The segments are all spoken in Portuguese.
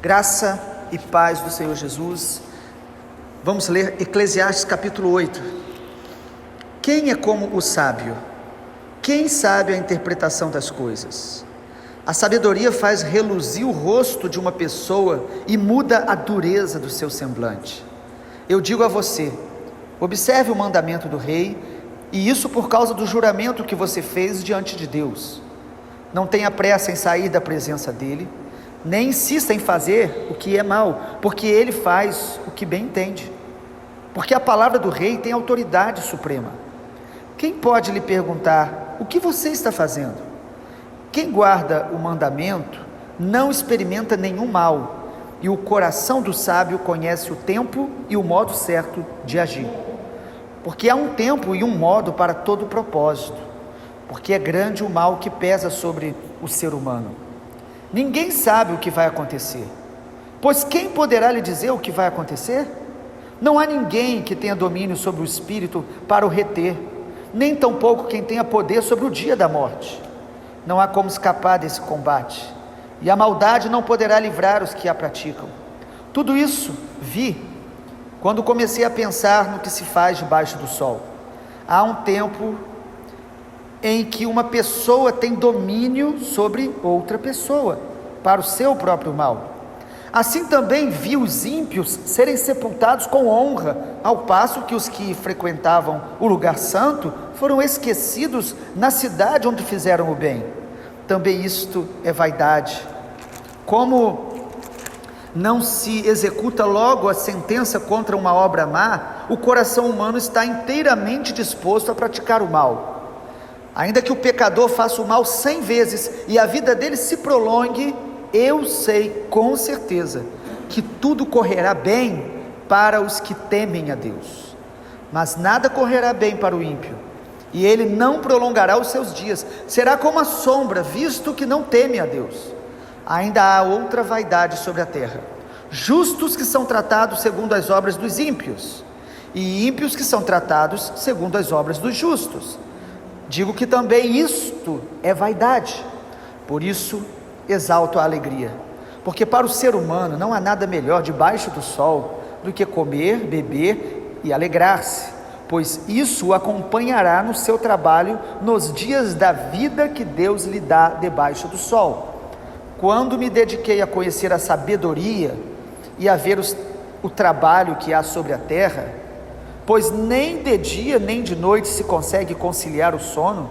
Graça e paz do Senhor Jesus. Vamos ler Eclesiastes capítulo 8. Quem é como o sábio? Quem sabe a interpretação das coisas? A sabedoria faz reluzir o rosto de uma pessoa e muda a dureza do seu semblante. Eu digo a você, observe o mandamento do rei, e isso por causa do juramento que você fez diante de Deus. Não tenha pressa em sair da presença dele, nem insista em fazer o que é mal, porque ele faz o que bem entende. Porque a palavra do rei tem autoridade suprema. Quem pode lhe perguntar, o que você está fazendo? Quem guarda o mandamento não experimenta nenhum mal, e o coração do sábio conhece o tempo e o modo certo de agir. Porque há um tempo e um modo para todo propósito, porque é grande o mal que pesa sobre o ser humano. Ninguém sabe o que vai acontecer, pois quem poderá lhe dizer o que vai acontecer? Não há ninguém que tenha domínio sobre o espírito para o reter, nem tampouco quem tenha poder sobre o dia da morte. Não há como escapar desse combate, e a maldade não poderá livrar os que a praticam. Tudo isso vi quando comecei a pensar no que se faz debaixo do sol. Há um tempo em que uma pessoa tem domínio sobre outra pessoa, para o seu próprio mal. Assim também vi os ímpios serem sepultados com honra, ao passo que os que frequentavam o lugar santo foram esquecidos na cidade onde fizeram o bem. Também isto é vaidade. Como não se executa logo a sentença contra uma obra má, o coração humano está inteiramente disposto a praticar o mal. Ainda que o pecador faça o mal 100 vezes e a vida dele se prolongue, eu sei com certeza que tudo correrá bem para os que temem a Deus. Mas nada correrá bem para o ímpio, e ele não prolongará os seus dias. Será como a sombra, visto que não teme a Deus. Ainda há outra vaidade sobre a terra: justos que são tratados segundo as obras dos ímpios, e ímpios que são tratados segundo as obras dos justos. Digo que também isto é vaidade. Por isso exalto a alegria, porque para o ser humano não há nada melhor debaixo do sol do que comer, beber e alegrar-se, pois isso o acompanhará no seu trabalho nos dias da vida que Deus lhe dá debaixo do sol. Quando me dediquei a conhecer a sabedoria e a ver o trabalho que há sobre a terra, pois nem de dia nem de noite se consegue conciliar o sono,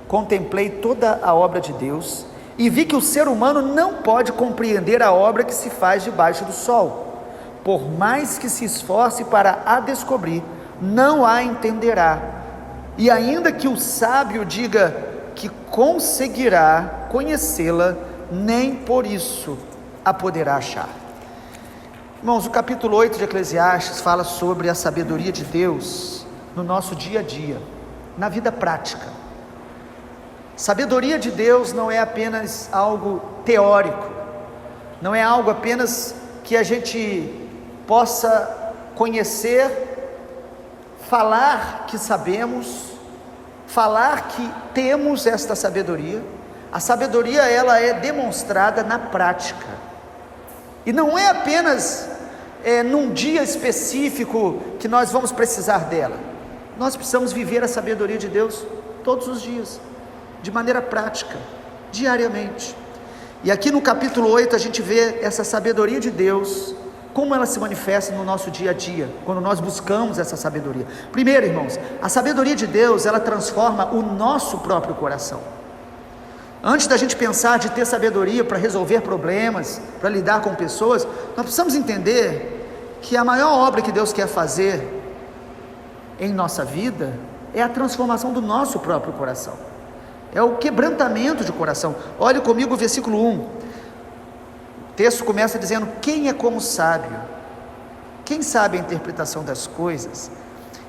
contemplei toda a obra de Deus e vi que o ser humano não pode compreender a obra que se faz debaixo do sol. Por mais que se esforce para a descobrir, não a entenderá. E ainda que o sábio diga que conseguirá conhecê-la, nem por isso a poderá achar. Irmãos, o capítulo 8 de Eclesiastes fala sobre a sabedoria de Deus no nosso dia a dia, na vida prática. Sabedoria de Deus não é apenas algo teórico, não é algo apenas que a gente possa conhecer, falar que sabemos, falar que temos esta sabedoria. A sabedoria, ela é demonstrada na prática, e não é apenas num dia específico que nós vamos precisar dela. Nós precisamos viver a sabedoria de Deus todos os dias, de maneira prática, diariamente. E aqui no capítulo 8 a gente vê essa sabedoria de Deus, como ela se manifesta no nosso dia a dia, quando nós buscamos essa sabedoria. Primeiro, irmãos, a sabedoria de Deus, ela transforma o nosso próprio coração. Antes da gente pensar de ter sabedoria para resolver problemas, para lidar com pessoas, nós precisamos entender que a maior obra que Deus quer fazer em nossa vida é a transformação do nosso próprio coração, é o quebrantamento de coração. Olhe comigo o versículo 1, o texto começa dizendo: quem é como sábio? Quem sabe a interpretação das coisas?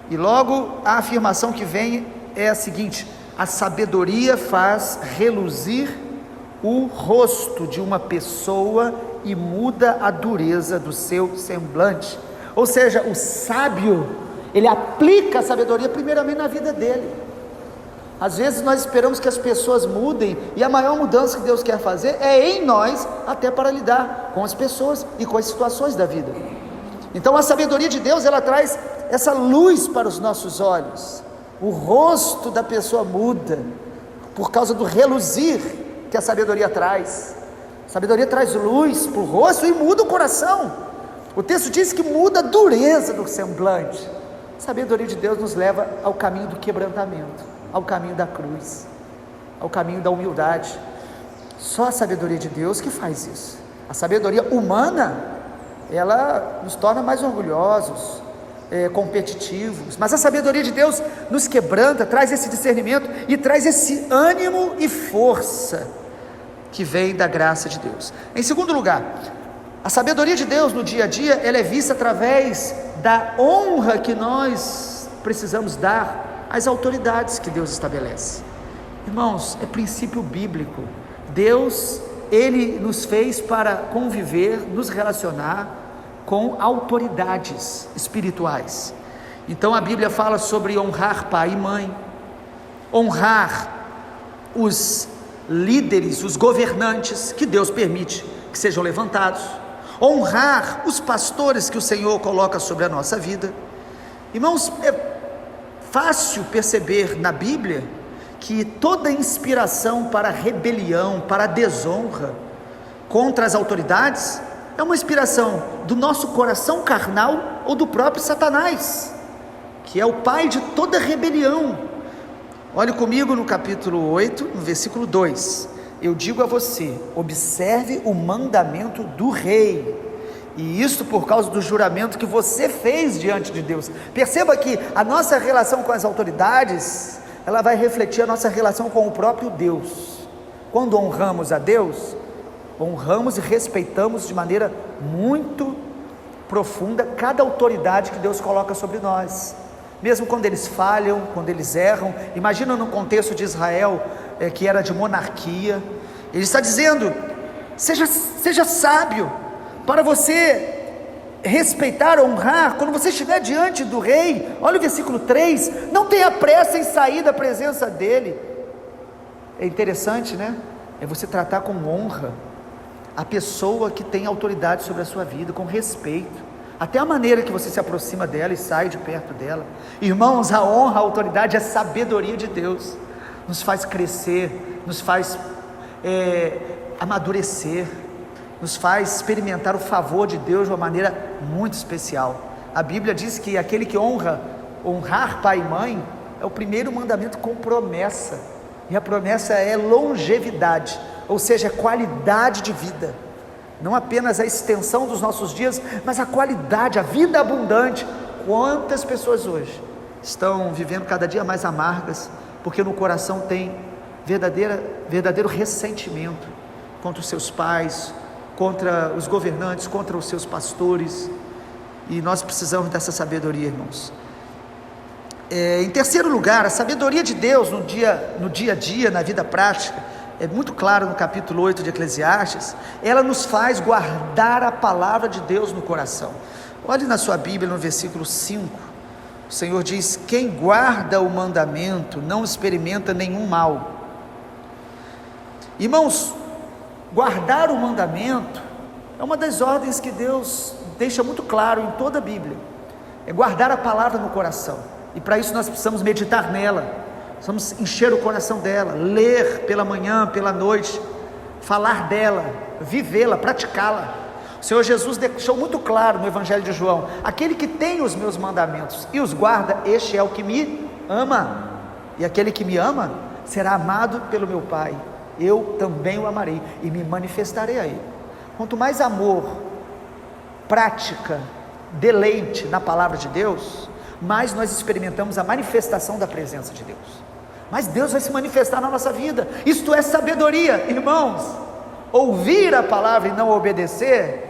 E logo a afirmação que vem é a seguinte: a sabedoria faz reluzir o rosto de uma pessoa e muda a dureza do seu semblante. Ou seja, o sábio, ele aplica a sabedoria primeiramente na vida dele. Às vezes nós esperamos que as pessoas mudem, e a maior mudança que Deus quer fazer é em nós, até para lidar com as pessoas e com as situações da vida. Então a sabedoria de Deus, ela traz essa luz para os nossos olhos. O rosto da pessoa muda por causa do reluzir que a sabedoria traz. A sabedoria traz luz para o rosto e muda o coração. O texto diz que muda a dureza do semblante. A sabedoria de Deus nos leva ao caminho do quebrantamento, ao caminho da cruz, ao caminho da humildade. Só a sabedoria de Deus que faz isso. A sabedoria humana, ela nos torna mais orgulhosos, competitivos, mas a sabedoria de Deus nos quebranta, traz esse discernimento e traz esse ânimo e força que vem da graça de Deus. Em segundo lugar, a sabedoria de Deus no dia a dia, ela é vista através da honra que nós precisamos dar às autoridades que Deus estabelece. Irmãos, é princípio bíblico. Deus, Ele nos fez para conviver, nos relacionar com autoridades espirituais. Então a Bíblia fala sobre honrar pai e mãe, honrar os líderes, os governantes que Deus permite que sejam levantados, honrar os pastores que o Senhor coloca sobre a nossa vida. Irmãos, é fácil perceber na Bíblia que toda inspiração para rebelião, para desonra contra as autoridades, é uma inspiração do nosso coração carnal ou do próprio Satanás, que é o pai de toda rebelião. Olhe comigo no capítulo 8, no versículo 2, eu digo a você, observe o mandamento do rei, e isto por causa do juramento que você fez diante de Deus. Perceba que a nossa relação com as autoridades, ela vai refletir a nossa relação com o próprio Deus. Quando honramos a Deus, honramos e respeitamos de maneira muito profunda cada autoridade que Deus coloca sobre nós, mesmo quando eles falham, quando eles erram. Imagina no contexto de Israel, que era de monarquia. Ele está dizendo, seja sábio, para você respeitar, honrar, quando você estiver diante do rei. Olha o versículo 3, não tenha pressa em sair da presença dele. É interessante, né? É você tratar com honra a pessoa que tem autoridade sobre a sua vida, com respeito, até a maneira que você se aproxima dela e sai de perto dela. Irmãos, a honra, a autoridade é a sabedoria de Deus, nos faz crescer, nos faz amadurecer, nos faz experimentar o favor de Deus de uma maneira muito especial. A Bíblia diz que aquele que honrar pai e mãe, é o primeiro mandamento com promessa, e a promessa é longevidade, ou seja, qualidade de vida, não apenas a extensão dos nossos dias, mas a qualidade, a vida abundante. Quantas pessoas hoje estão vivendo cada dia mais amargas, porque no coração tem verdadeiro ressentimento contra os seus pais, contra os governantes, contra os seus pastores, e nós precisamos dessa sabedoria, irmãos. Em terceiro lugar, a sabedoria de Deus no dia a dia, na vida prática, é muito claro no capítulo 8 de Eclesiastes, ela nos faz guardar a palavra de Deus no coração. Olhe na sua Bíblia no versículo 5, o Senhor diz, quem guarda o mandamento não experimenta nenhum mal. Irmãos, guardar o mandamento é uma das ordens que Deus deixa muito claro em toda a Bíblia, é guardar a palavra no coração, e para isso nós precisamos meditar nela, precisamos encher o coração dela, ler pela manhã, pela noite, falar dela, vivê-la, praticá-la. O Senhor Jesus deixou muito claro no Evangelho de João, aquele que tem os meus mandamentos e os guarda, este é o que me ama, e aquele que me ama, será amado pelo meu Pai, eu também o amarei, e me manifestarei a ele. Quanto mais amor, prática, deleite na palavra de Deus, mais nós experimentamos a manifestação da presença de Deus, mas Deus vai se manifestar na nossa vida. Isto é sabedoria, irmãos. Ouvir a palavra e não obedecer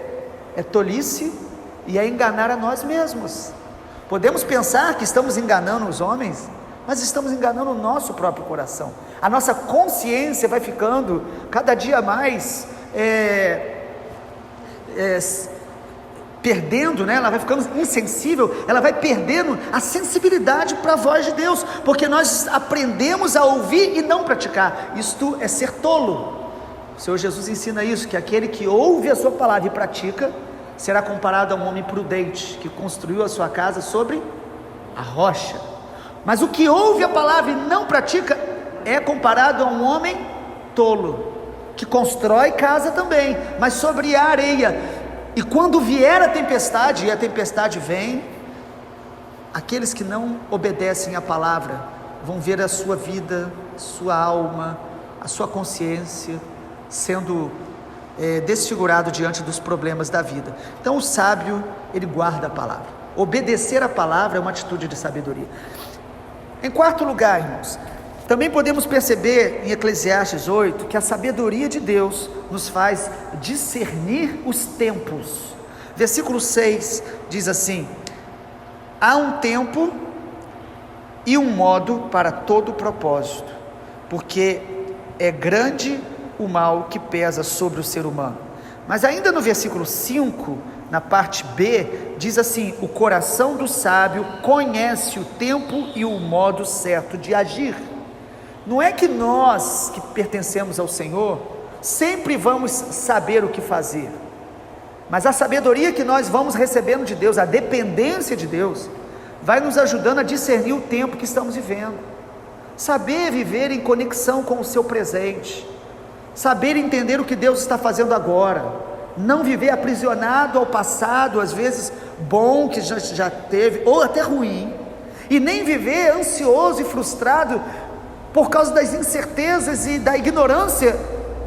é tolice e é enganar a nós mesmos. Podemos pensar que estamos enganando os homens, mas estamos enganando o nosso próprio coração. A nossa consciência vai ficando cada dia mais perdendo, né? Ela vai ficando insensível, ela vai perdendo a sensibilidade para a voz de Deus, porque nós aprendemos a ouvir e não praticar. Isto é ser tolo. O Senhor Jesus ensina isso, que aquele que ouve a sua palavra e pratica, será comparado a um homem prudente, que construiu a sua casa sobre a rocha. Mas o que ouve a palavra e não pratica, é comparado a um homem tolo, que constrói casa também, mas sobre a areia. E quando vier a tempestade, e a tempestade vem, aqueles que não obedecem à palavra, vão ver a sua vida, sua alma, a sua consciência, sendo desfigurado diante dos problemas da vida. Então o sábio, ele guarda a palavra. Obedecer a palavra é uma atitude de sabedoria. Em quarto lugar, irmãos, também podemos perceber em Eclesiastes 8, que a sabedoria de Deus nos faz discernir os tempos. Versículo 6 diz assim: há um tempo e um modo para todo propósito, porque é grande o mal que pesa sobre o ser humano. Mas ainda no versículo 5, na parte B, diz assim: o coração do sábio conhece o tempo e o modo certo de agir. Não é que nós que pertencemos ao Senhor sempre vamos saber o que fazer, mas a sabedoria que nós vamos recebendo de Deus, a dependência de Deus, vai nos ajudando a discernir o tempo que estamos vivendo, saber viver em conexão com o seu presente, saber entender o que Deus está fazendo agora, não viver aprisionado ao passado, às vezes bom que já teve, ou até ruim, e nem viver ansioso e frustrado por causa das incertezas e da ignorância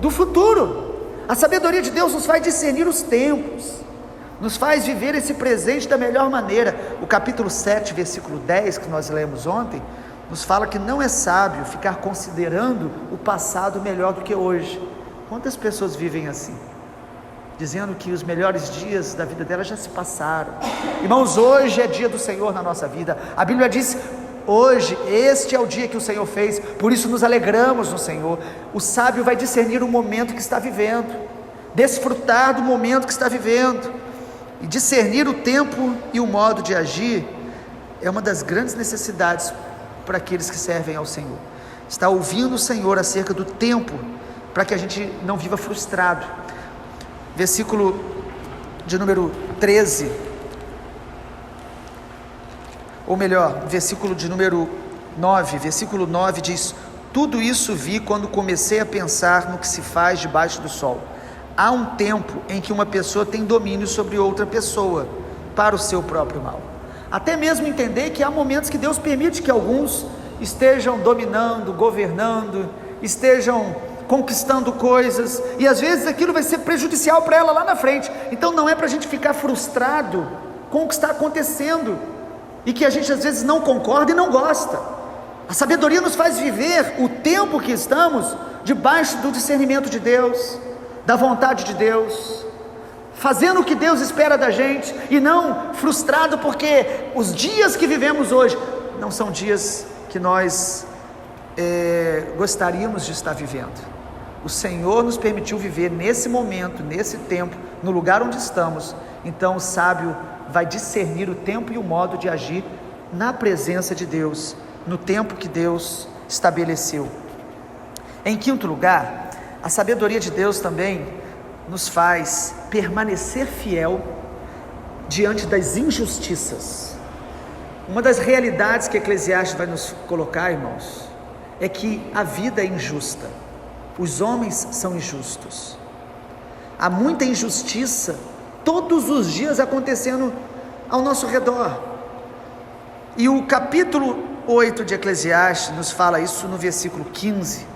do futuro. A sabedoria de Deus nos faz discernir os tempos, nos faz viver esse presente da melhor maneira. O capítulo 7, versículo 10, que nós lemos ontem, nos fala que não é sábio ficar considerando o passado melhor do que hoje. Quantas pessoas vivem assim, dizendo que os melhores dias da vida delas já se passaram? Irmãos, hoje é dia do Senhor na nossa vida. A Bíblia diz: hoje, este é o dia que o Senhor fez, por isso nos alegramos no Senhor. O sábio vai discernir o momento que está vivendo, desfrutar do momento que está vivendo, e discernir o tempo e o modo de agir é uma das grandes necessidades para aqueles que servem ao Senhor. Está ouvindo o Senhor acerca do tempo, para que a gente não viva frustrado. Versículo de número 13, ou melhor, versículo de número 9, versículo 9 diz: tudo isso vi quando comecei a pensar no que se faz debaixo do sol. Há um tempo em que uma pessoa tem domínio sobre outra pessoa, para o seu próprio mal. Até mesmo entender que há momentos que Deus permite que alguns estejam dominando, governando, estejam conquistando coisas, e às vezes aquilo vai ser prejudicial para ela lá na frente. Então não é para a gente ficar frustrado com o que está acontecendo, e que a gente às vezes não concorda e não gosta. A sabedoria nos faz viver o tempo que estamos debaixo do discernimento de Deus, da vontade de Deus, fazendo o que Deus espera da gente, e não frustrado porque os dias que vivemos hoje não são dias que nós gostaríamos de estar vivendo. O Senhor nos permitiu viver nesse momento, nesse tempo, no lugar onde estamos. Então o sábio vai discernir o tempo e o modo de agir na presença de Deus, no tempo que Deus estabeleceu. Em quinto lugar, a sabedoria de Deus também nos faz permanecer fiel diante das injustiças. Uma das realidades que Eclesiastes vai nos colocar, irmãos, é que a vida é injusta, os homens são injustos, há muita injustiça todos os dias acontecendo ao nosso redor. E o capítulo 8 de Eclesiastes nos fala isso no versículo 15,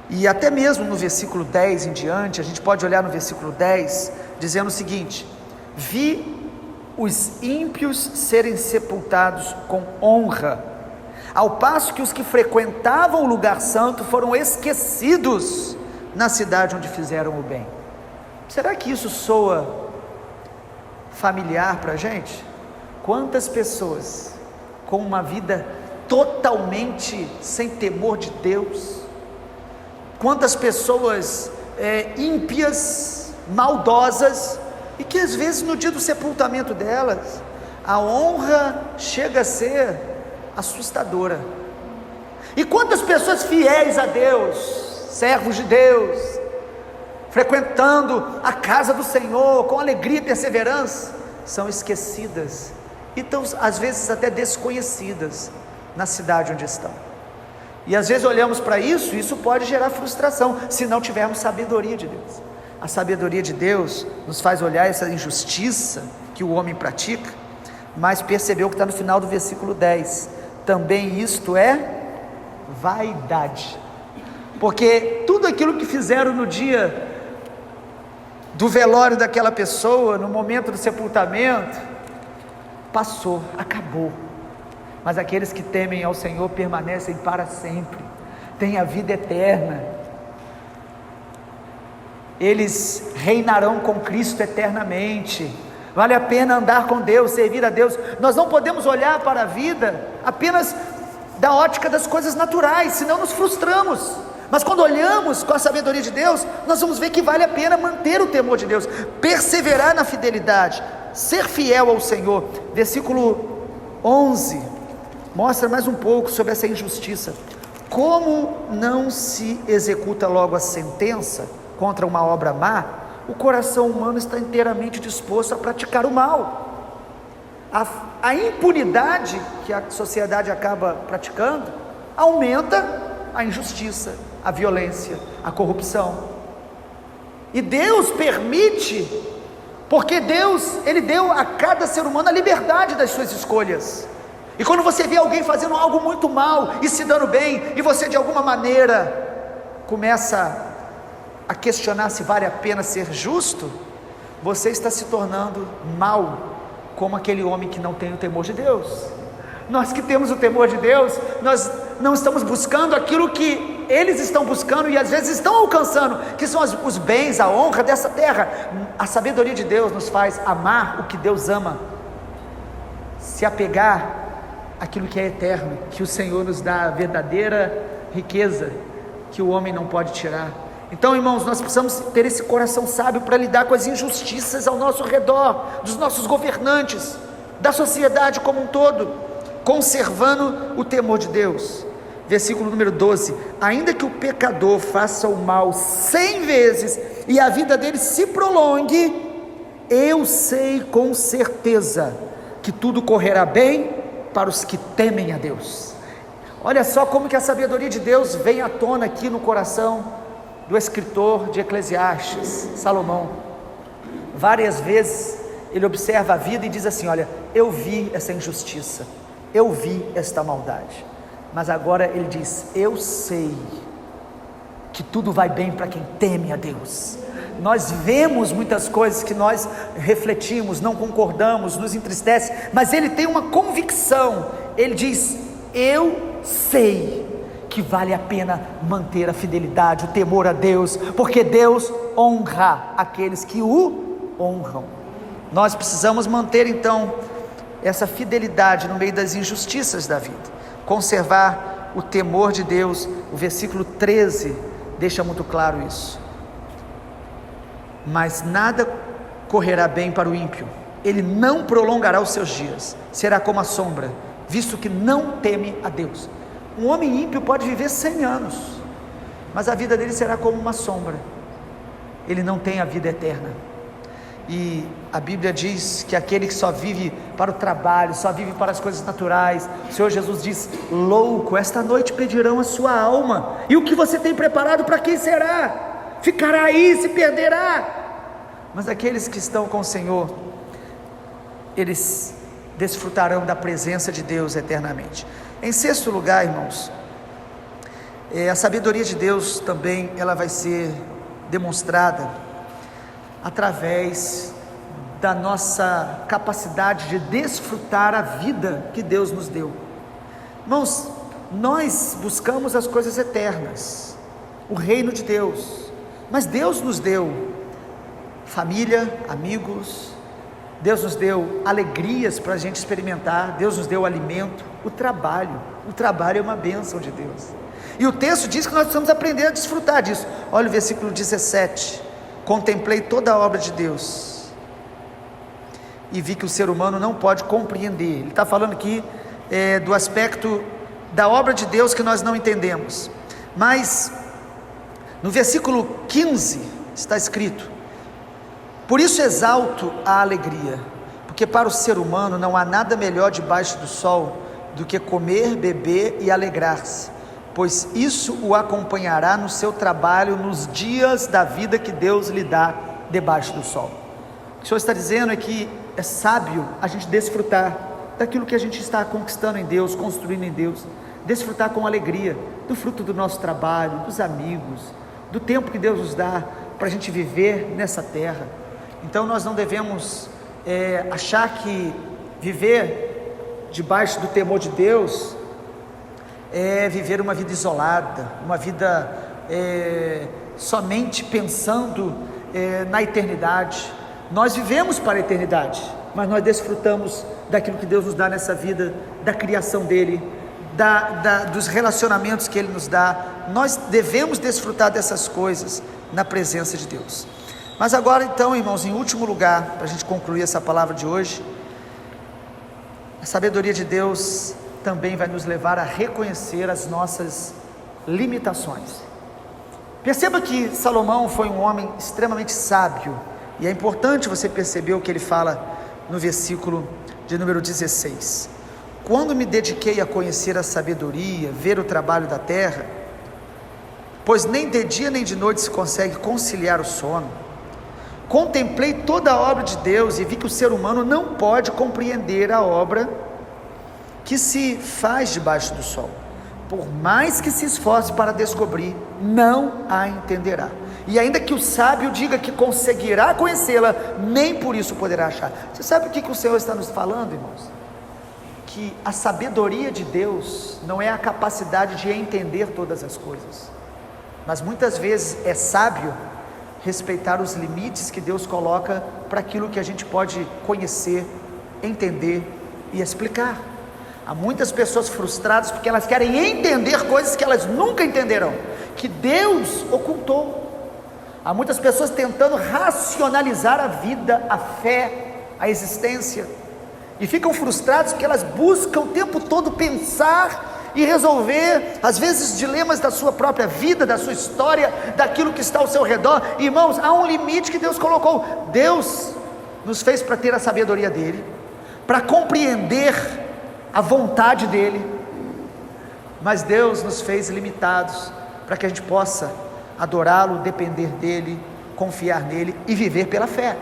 e até mesmo no versículo 10 em diante. A gente pode olhar no versículo 10, dizendo o seguinte: vi os ímpios serem sepultados com honra, ao passo que os que frequentavam o lugar santo foram esquecidos na cidade onde fizeram o bem. Será que isso soa familiar para a gente? Quantas pessoas com uma vida totalmente sem temor de Deus, quantas pessoas ímpias, maldosas, e que às vezes no dia do sepultamento delas, a honra chega a ser assustadora. E quantas pessoas fiéis a Deus, servos de Deus, frequentando a casa do Senhor com alegria e perseverança, são esquecidas e estão às vezes até desconhecidas na cidade onde estão. E às vezes olhamos para isso, e isso pode gerar frustração, se não tivermos sabedoria de Deus. A sabedoria de Deus nos faz olhar essa injustiça que o homem pratica, mas percebeu que está no final do versículo 10, também isto é vaidade, porque tudo aquilo que fizeram no dia do velório daquela pessoa, no momento do sepultamento, passou, acabou. Mas aqueles que temem ao Senhor permanecem para sempre, têm a vida eterna, eles reinarão com Cristo eternamente. Vale a pena andar com Deus, servir a Deus. Nós não podemos olhar para a vida apenas da ótica das coisas naturais, senão nos frustramos. Mas quando olhamos com a sabedoria de Deus, nós vamos ver que vale a pena manter o temor de Deus, perseverar na fidelidade, ser fiel ao Senhor. Versículo 11 mostra mais um pouco sobre essa injustiça. Como não se executa logo a sentença contra uma obra má, o coração humano está inteiramente disposto a praticar o mal. A impunidade que a sociedade acaba praticando aumenta a injustiça, a violência, a corrupção. E Deus permite, porque Deus, Ele deu a cada ser humano a liberdade das suas escolhas. E quando você vê alguém fazendo algo muito mal e se dando bem, e você de alguma maneira começa a questionar se vale a pena ser justo, você está se tornando mal, como aquele homem que não tem o temor de Deus. Nós que temos o temor de Deus, nós não estamos buscando aquilo que eles estão buscando e às vezes estão alcançando, que são os bens, a honra dessa terra. A sabedoria de Deus nos faz amar o que Deus ama, se apegar àquilo que é eterno, que o Senhor nos dá, a verdadeira riqueza que o homem não pode tirar. Então, irmãos, nós precisamos ter esse coração sábio para lidar com as injustiças ao nosso redor, dos nossos governantes, da sociedade como um todo, conservando o temor de Deus. Versículo número 12: ainda que o pecador faça o mal 100 vezes e a vida dele se prolongue, eu sei com certeza que tudo correrá bem para os que temem a Deus. Olha só como que a sabedoria de Deus vem à tona aqui no coração do escritor de Eclesiastes, Salomão. Várias vezes ele observa a vida e diz assim: olha, eu vi essa injustiça, eu vi esta maldade, mas agora ele diz: eu sei que tudo vai bem para quem teme a Deus. Nós vemos muitas coisas que nós refletimos, não concordamos, nos entristece, mas ele tem uma convicção, ele diz: eu sei que vale a pena manter a fidelidade, o temor a Deus, porque Deus honra aqueles que o honram. Nós precisamos manter então essa fidelidade no meio das injustiças da vida, conservar o temor de Deus. O versículo 13 deixa muito claro isso. Mas nada correrá bem para o ímpio, ele não prolongará os seus dias, será como a sombra, visto que não teme a Deus. Um homem ímpio pode viver 100 anos, mas a vida dele será como uma sombra, ele não tem a vida eterna. E a Bíblia diz que aquele que só vive para o trabalho, só vive para as coisas naturais, o Senhor Jesus diz: louco, esta noite pedirão a sua alma, e o que você tem preparado para quem será? Ficará aí, se perderá. Mas aqueles que estão com o Senhor, eles desfrutarão da presença de Deus eternamente. Em sexto lugar, irmãos, a sabedoria de Deus também, ela vai ser demonstrada através da nossa capacidade de desfrutar a vida que Deus nos deu. Irmãos, nós buscamos as coisas eternas, o reino de Deus, mas Deus nos deu família, amigos, Deus nos deu alegrias para a gente experimentar, Deus nos deu alimento, o trabalho é uma bênção de Deus, e o texto diz que nós precisamos aprender a desfrutar disso. Olha o versículo 17: contemplei toda a obra de Deus, e vi que o ser humano não pode compreender. Ele está falando aqui do aspecto da obra de Deus que nós não entendemos. Mas no versículo 15 está escrito: por isso exalto a alegria, porque para o ser humano não há nada melhor debaixo do sol do que comer, beber e alegrar-se, pois isso o acompanhará no seu trabalho nos dias da vida que Deus lhe dá debaixo do sol. O que o Senhor está dizendo é que é sábio a gente desfrutar daquilo que a gente está conquistando em Deus, construindo em Deus, desfrutar com alegria do fruto do nosso trabalho, dos amigos, do tempo que Deus nos dá para a gente viver nessa terra. Então nós não devemos achar que viver debaixo do temor de Deus é viver uma vida isolada, uma vida somente pensando na eternidade. Nós vivemos para a eternidade, mas nós desfrutamos daquilo que Deus nos dá nessa vida, da criação dele, dos relacionamentos que ele nos dá. Nós devemos desfrutar dessas coisas na presença de Deus. Mas agora então, irmãos, em último lugar, para a gente concluir essa palavra de hoje, a sabedoria de Deus também vai nos levar a reconhecer as nossas limitações. Perceba que Salomão foi um homem extremamente sábio, e é importante você perceber o que ele fala no versículo de número 16: quando me dediquei a conhecer a sabedoria, ver o trabalho da terra, pois nem de dia nem de noite se consegue conciliar o sono, contemplei toda a obra de Deus e vi que o ser humano não pode compreender a obra que se faz debaixo do sol. Por mais que se esforce para descobrir, não a entenderá. E ainda que o sábio diga que conseguirá conhecê-la, nem por isso poderá achar. Você sabe o que o Senhor está nos falando, irmãos? Que a sabedoria de Deus não é a capacidade de entender todas as coisas, mas muitas vezes é sábio respeitar os limites que Deus coloca para aquilo que a gente pode conhecer, entender e explicar. Há muitas pessoas frustradas porque elas querem entender coisas que elas nunca entenderão, que Deus ocultou. Há muitas pessoas tentando racionalizar a vida, a fé, a existência, e ficam frustradas porque elas buscam o tempo todo pensar e resolver, às vezes, dilemas da sua própria vida, da sua história, daquilo que está ao seu redor. Irmãos, há um limite que Deus colocou. Deus nos fez para ter a sabedoria dele, para compreender a vontade dele, mas Deus nos fez limitados para que a gente possa adorá-lo, depender dele, confiar nele e viver pela fé.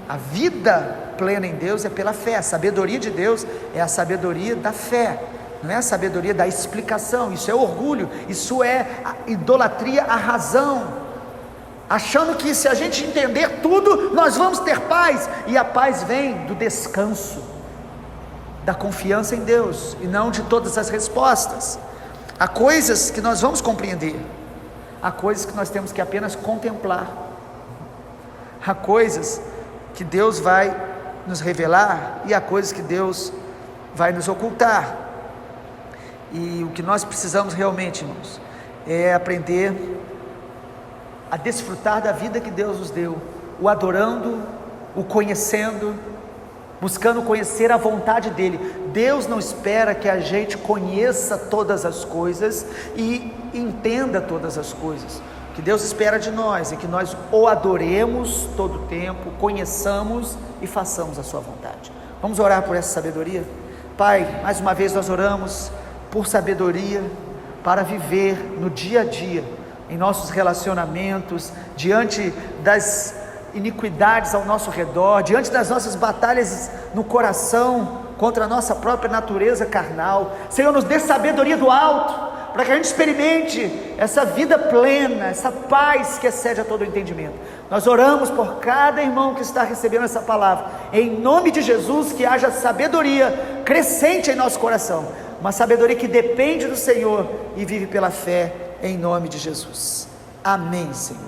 A vida plena em Deus é pela fé. A sabedoria de Deus é a sabedoria da fé, não é a sabedoria da explicação. Isso é orgulho, isso é a idolatria à razão, achando que se a gente entender tudo, nós vamos ter paz. E a paz vem do descanso, da confiança em Deus, e não de todas as respostas. Há coisas que nós vamos compreender, há coisas que nós temos que apenas contemplar, há coisas que Deus vai nos revelar, e há coisas que Deus vai nos ocultar. E o que nós precisamos realmente, irmãos, é aprender a desfrutar da vida que Deus nos deu, o adorando, o conhecendo, buscando conhecer a vontade dele. Deus não espera que a gente conheça todas as coisas e entenda todas as coisas. O que Deus espera de nós é que nós o adoremos todo o tempo, conheçamos e façamos a sua vontade. Vamos orar por essa sabedoria? Pai, mais uma vez nós oramos por sabedoria para viver no dia a dia, em nossos relacionamentos, diante das iniquidades ao nosso redor, diante das nossas batalhas no coração, contra a nossa própria natureza carnal. Senhor, nos dê sabedoria do alto, para que a gente experimente essa vida plena, essa paz que excede a todo o entendimento. Nós oramos por cada irmão que está recebendo essa palavra, em nome de Jesus, que haja sabedoria crescente em nosso coração, uma sabedoria que depende do Senhor e vive pela fé, em nome de Jesus. Amém, Senhor.